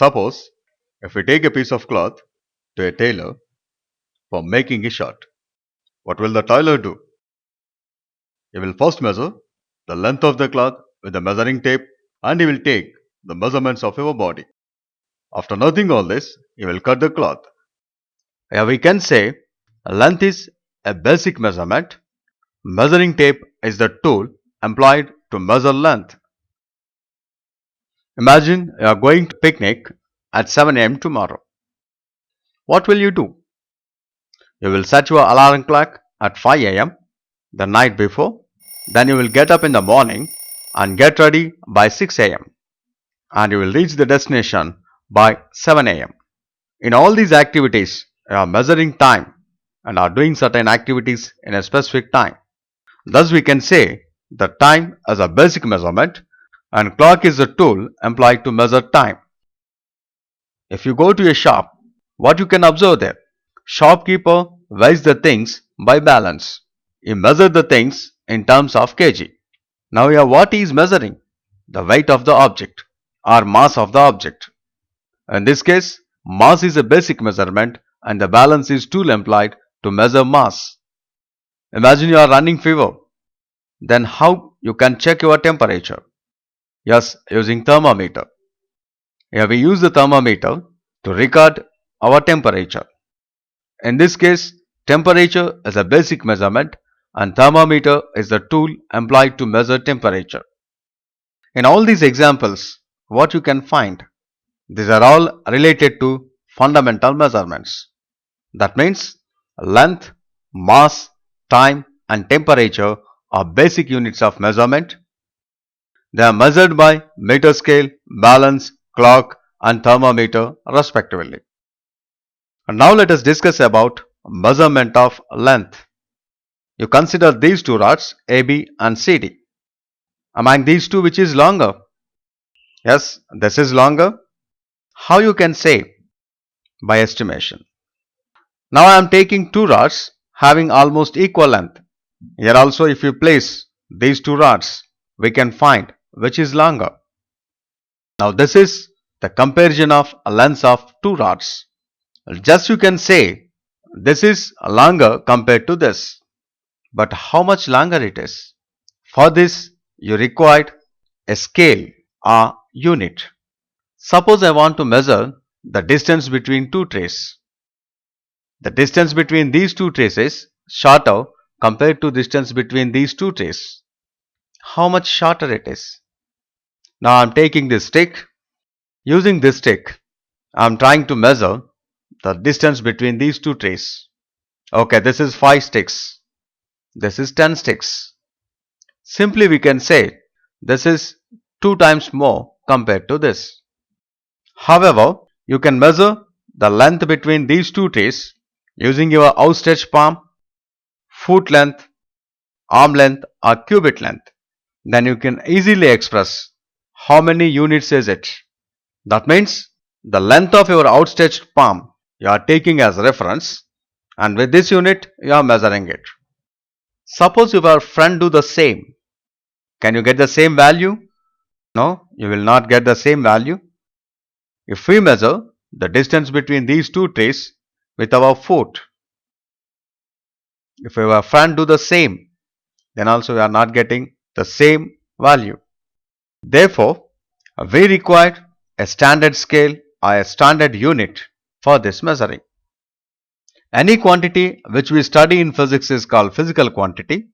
Suppose if we take a piece of cloth to a tailor for making a shirt, what will the tailor do? He will first measure the length of the cloth with the measuring tape and he will take the measurements of your body. After noting all this, he will cut the cloth. Here we can say length is a basic measurement. Measuring tape is the tool employed to measure length. Imagine you are going to picnic at 7 a.m. tomorrow. What will you do? You will set your alarm clock at 5 a.m. the night before. Then you will get up in the morning and get ready by 6 a.m. and you will reach the destination by 7 a.m. In all these activities, you are measuring time and are doing certain activities in a specific time. Thus we can say that time is a basic measurement and clock is a tool employed to measure time. If you go to a shop, what you can observe there? Shopkeeper weighs the things by balance. He measures the things in terms of kg. Now here what he is measuring? The weight of the object or mass of the object. In this case, mass is a basic measurement and the balance is tool employed to measure mass. Imagine you are running fever. Then how you can check your temperature? Yes, using thermometer. Here we use the thermometer to record our temperature. In this case, temperature is a basic measurement and thermometer is the tool employed to measure temperature. In all these examples, what you can find? These are all related to fundamental measurements. That means length, mass, time and temperature are basic units of measurement. They are measured by meter scale, balance, clock and thermometer respectively. And now let us discuss about measurement of length. You consider these two rods AB and CD. Among these two, which is longer? Yes, this is longer. How you can say? By estimation. Now I am taking two rods having almost equal length. Here also if you place these two rods, we can find which is longer. Now this is the comparison of lengths of two rods. Just you can say this is longer compared to this. But how much longer it is? For this you required a scale or unit. Suppose I want to measure the distance between two trays. The distance between these two trays is shorter compared to distance between these two trays. How much shorter it is? Now I am taking this stick. Using this stick, I am trying to measure the distance between these two trays. Okay, this is 5 sticks. This is 10 sticks. Simply we can say this is 2 times more compared to this. However, you can measure the length between these two trays using your outstretched palm, foot length, arm length or cubit length. Then you can easily express how many units is it. That means the length of your outstretched palm you are taking as reference and with this unit you are measuring it. Suppose your friend do the same. Can you get the same value? No, you will not get the same value. If we measure the distance between these two trays with our foot, if our friend do the same, then also we are not getting the same value. Therefore, we require a standard scale or a standard unit for this measuring. Any quantity which we study in physics is called physical quantity.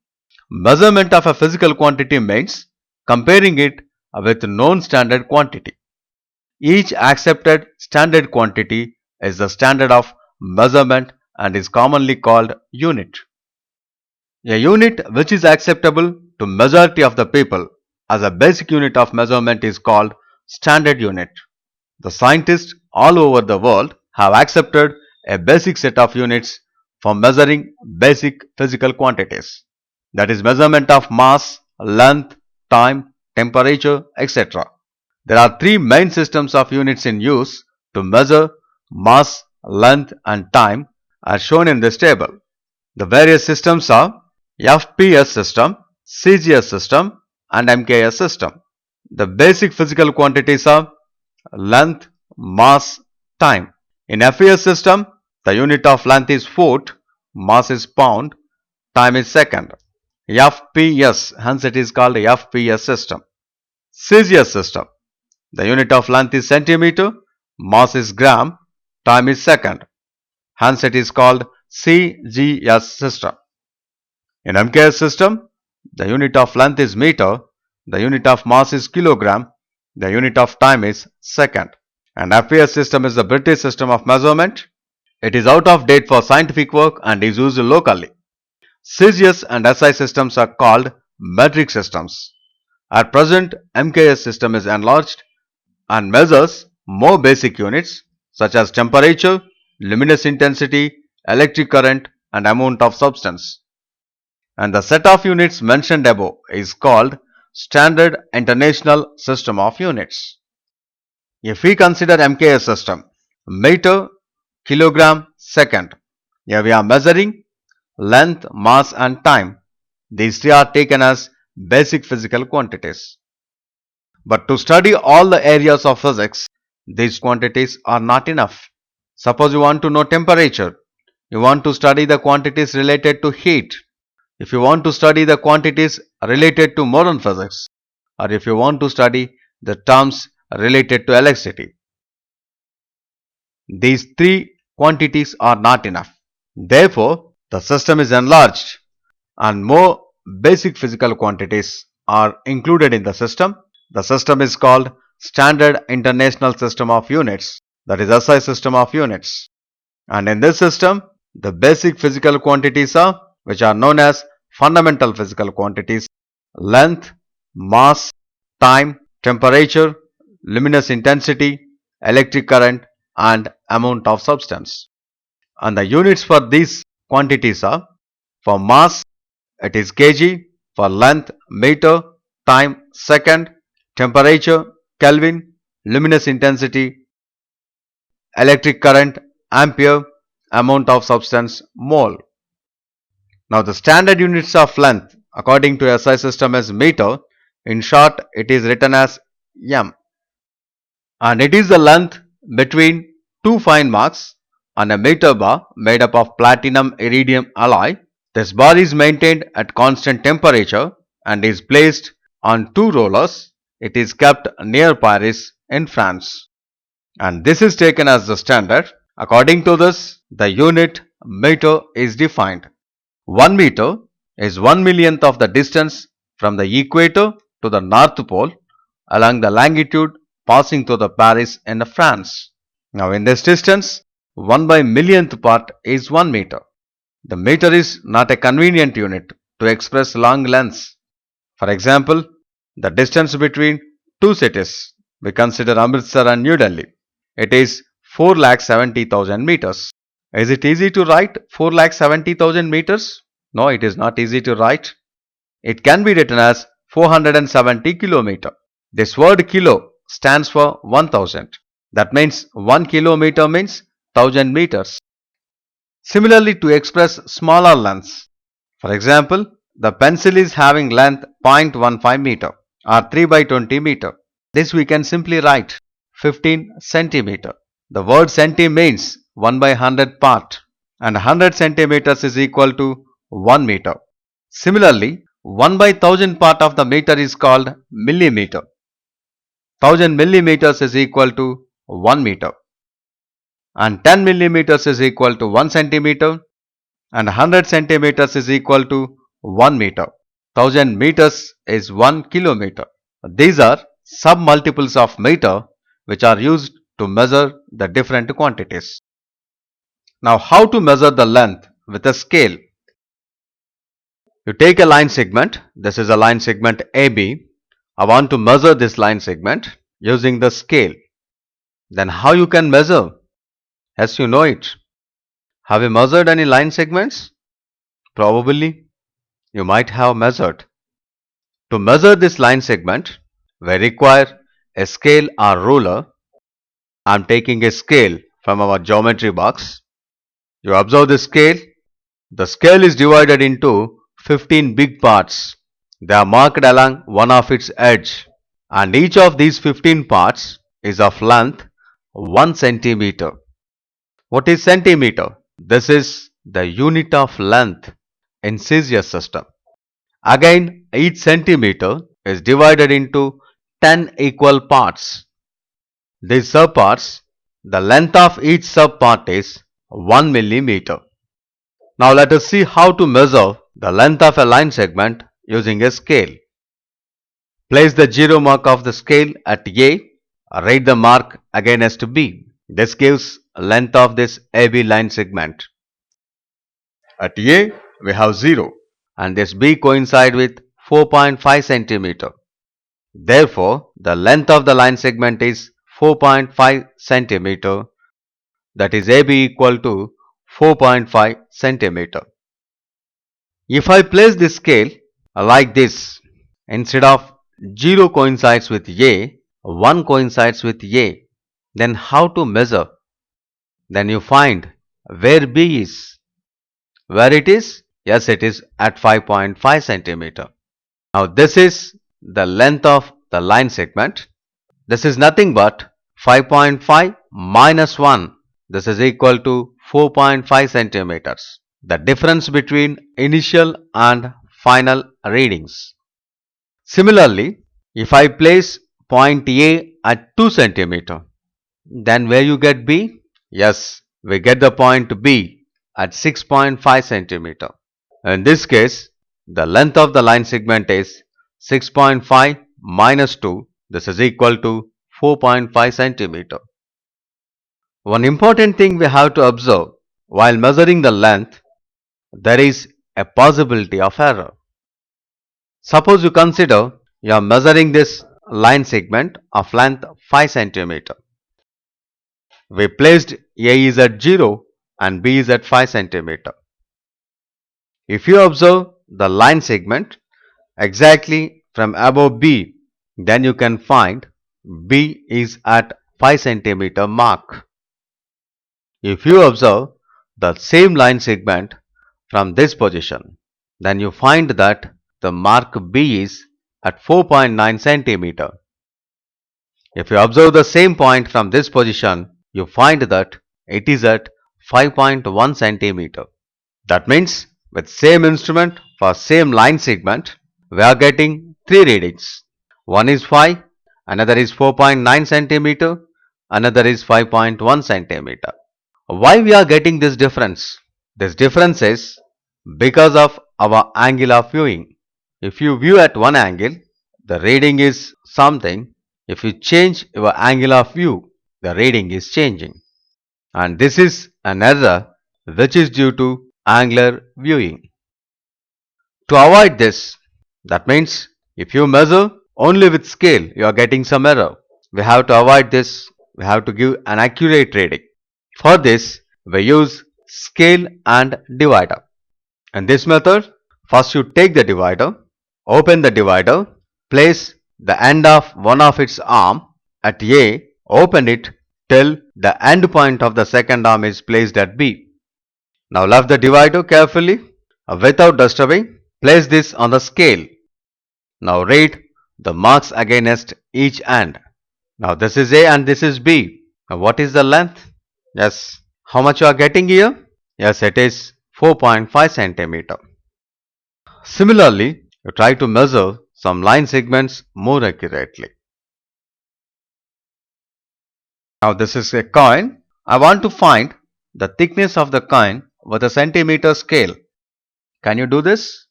Measurement of a physical quantity means comparing it with known standard quantity. Each accepted standard quantity is the standard of measurement and is commonly called unit. A unit which is acceptable to majority of the people as a basic unit of measurement is called standard unit. The scientists all over the world have accepted a basic set of units for measuring basic physical quantities. That is measurement of mass, length, time, temperature, etc. There are three main systems of units in use to measure mass, length and time as shown in this table. The various systems are FPS system, CGS system and MKS system. The basic physical quantities are length, mass, time. In FES system, the unit of length is foot, mass is pound, time is second. FPS, hence it is called FPS system. CGS system, the unit of length is centimeter, mass is gram, time is second. Hence it is called CGS system. In MKS system, the unit of length is meter, the unit of mass is kilogram, the unit of time is second. And FES system is the British system of measurement. It is out of date for scientific work and is used locally. CGS and SI systems are called metric systems. At present, MKS system is enlarged and measures more basic units such as temperature, luminous intensity, electric current and amount of substance. And the set of units mentioned above is called Standard International System of Units. If we consider MKS system, meter, kilogram, second, here we are measuring length, mass and time. These three are taken as basic physical quantities. But to study all the areas of physics, these quantities are not enough. Suppose you want to know temperature, you want to study the quantities related to heat. If you want to study the quantities related to modern physics, or if you want to study the terms related to electricity, these three quantities are not enough. Therefore, the system is enlarged and more basic physical quantities are included in the system. The system is called Standard International System of Units, that is SI system of units. And in this system, the basic physical quantities are, which are known as fundamental physical quantities, length, mass, time, temperature, luminous intensity, electric current and amount of substance. And the units for these quantities are, for mass it is kg, for length meter, time second, temperature Kelvin, luminous intensity, electric current ampere, amount of substance mole. Now the standard units of length according to SI system is meter. In short, it is written as m. And it is the length between two fine marks on a meter bar made up of platinum iridium alloy. This bar is maintained at constant temperature and is placed on two rollers. It is kept near Paris in France. And this is taken as the standard. According to this, the unit meter is defined. 1 meter is 1/millionth of the distance from the equator to the North Pole along the longitude passing through the Paris in France. Now in this distance, 1/millionth part is 1 meter. The meter is not a convenient unit to express long lengths. For example, the distance between two cities, we consider Amritsar and New Delhi, it is 4,70,000 meters. Is it easy to write 4,70,000 meters? No, it is not easy to write. It can be written as 470 kilometer. This word kilo stands for 1000. That means 1 kilometer means 1000 meters. Similarly, to express smaller lengths, for example, the pencil is having length 0.15 meter or 3/20 meter. This we can simply write 15 centimeter. The word centi means 1/100 part and 100 centimeters is equal to 1 meter. Similarly, 1/1000 part of the meter is called millimeter. 1000 millimeters is equal to 1 meter. And 10 millimeters is equal to 1 centimeter and 100 centimeters is equal to 1 meter. 1000 meters is 1 kilometer. These are sub-multiples of meter which are used to measure the different quantities. Now how to measure the length with a scale? You take a line segment. This is a line segment AB. I want to measure this line segment using the scale. Then how you can measure? Yes, you know it. Have you measured any line segments? Probably you might have measured. To measure this line segment, we require a scale or ruler. I am taking a scale from our geometry box. You observe the scale. The scale is divided into 15 big parts. They are marked along one of its edge, and each of these 15 parts is of length 1 centimeter. What is centimeter? This is the unit of length in Celsius system. Again, each centimeter is divided into 10 equal parts. These subparts, the length of each subpart is 1 millimeter. Now let us see how to measure the length of a line segment using a scale. Place the 0 mark of the scale at A, write the mark against B. This gives length of this AB line segment. At A, we have 0 and this B coincide with 4.5 centimeter. Therefore, the length of the line segment is 4.5 centimeter. That is AB equal to 4.5 centimeter. If I place this scale like this, instead of 0 coincides with A, 1 coincides with A, then how to measure? Then you find where B is. Where it is? Yes, it is at 5.5 centimeter. Now this is the length of the line segment. This is nothing but 5.5 minus 1. This is equal to 4.5 centimeters. The difference between initial and final readings. Similarly, if I place point A at 2 centimeter, then where you get B? Yes, we get the point B at 6.5 centimeter. In this case, the length of the line segment is 6.5 minus 2. This is equal to 4.5 centimeter. One important thing we have to observe while measuring the length, there is a possibility of error. Suppose you consider you are measuring this line segment of length 5 centimeter. We placed A is at 0 and B is at 5 centimeter. If you observe the line segment exactly from above B, then you can find B is at 5 centimeter mark. If you observe the same line segment from this position, then you find that the mark B is at 4.9 centimeter. If you observe the same point from this position, you find that it is at 5.1 centimeter. That means with same instrument for same line segment, we are getting 3 readings. One is 5, another is 4.9 centimeter, another is 5.1 centimeter. Why we are getting this difference? This difference is because of our angle of viewing. If you view at one angle, the reading is something. If you change your angle of view, the reading is changing. And this is an error which is due to angular viewing. To avoid this, that means if you measure only with scale, you are getting some error. We have to avoid this. We have to give an accurate reading. For this, we use scale and divider. In this method, first you take the divider, open the divider, place the end of one of its arm at A, open it till the end point of the second arm is placed at B. Now lift the divider carefully without disturbing. Place this on the scale. Now read the marks against each end. Now this is A and this is B. Now what is the length? Yes, how much you are getting here? Yes, it is 4.5 centimeter. Similarly, you try to measure some line segments more accurately. Now this is a coin. I want to find the thickness of the coin with a centimeter scale. Can you do this?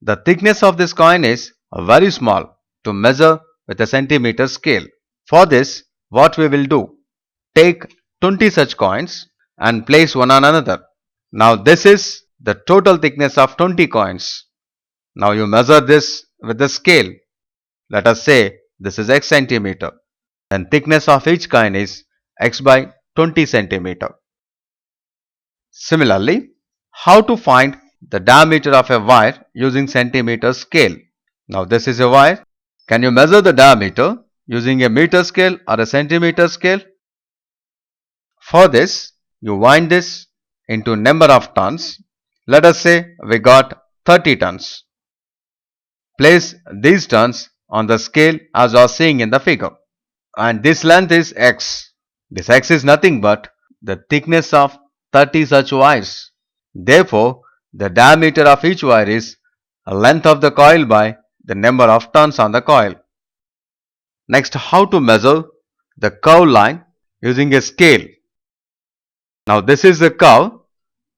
The thickness of this coin is very small to measure with a centimeter scale. For this, what we will do? Take 20 such coins and place one on another. Now this is the total thickness of 20 coins. Now you measure this with the scale. Let us say this is x centimeter. And thickness of each coin is x by 20 centimeter. Similarly, how to find the diameter of a wire using centimeter scale? Now this is a wire. Can you measure the diameter using a meter scale or a centimeter scale? For this, you wind this into number of turns. Let us say we got 30 turns. Place these turns on the scale as you are seeing in the figure. And this length is x. This x is nothing but the thickness of 30 such wires. Therefore, the diameter of each wire is the length of the coil by the number of turns on the coil. Next, how to measure the curve line using a scale. Now this is the curve.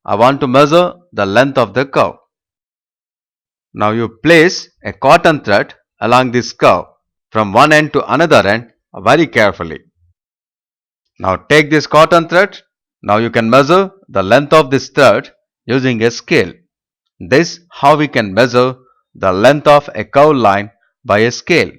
I want to measure the length of the curve. Now you place a cotton thread along this curve from one end to another end very carefully. Now take this cotton thread. Now you can measure the length of this thread using a scale. This how we can measure the length of a curved line by a scale.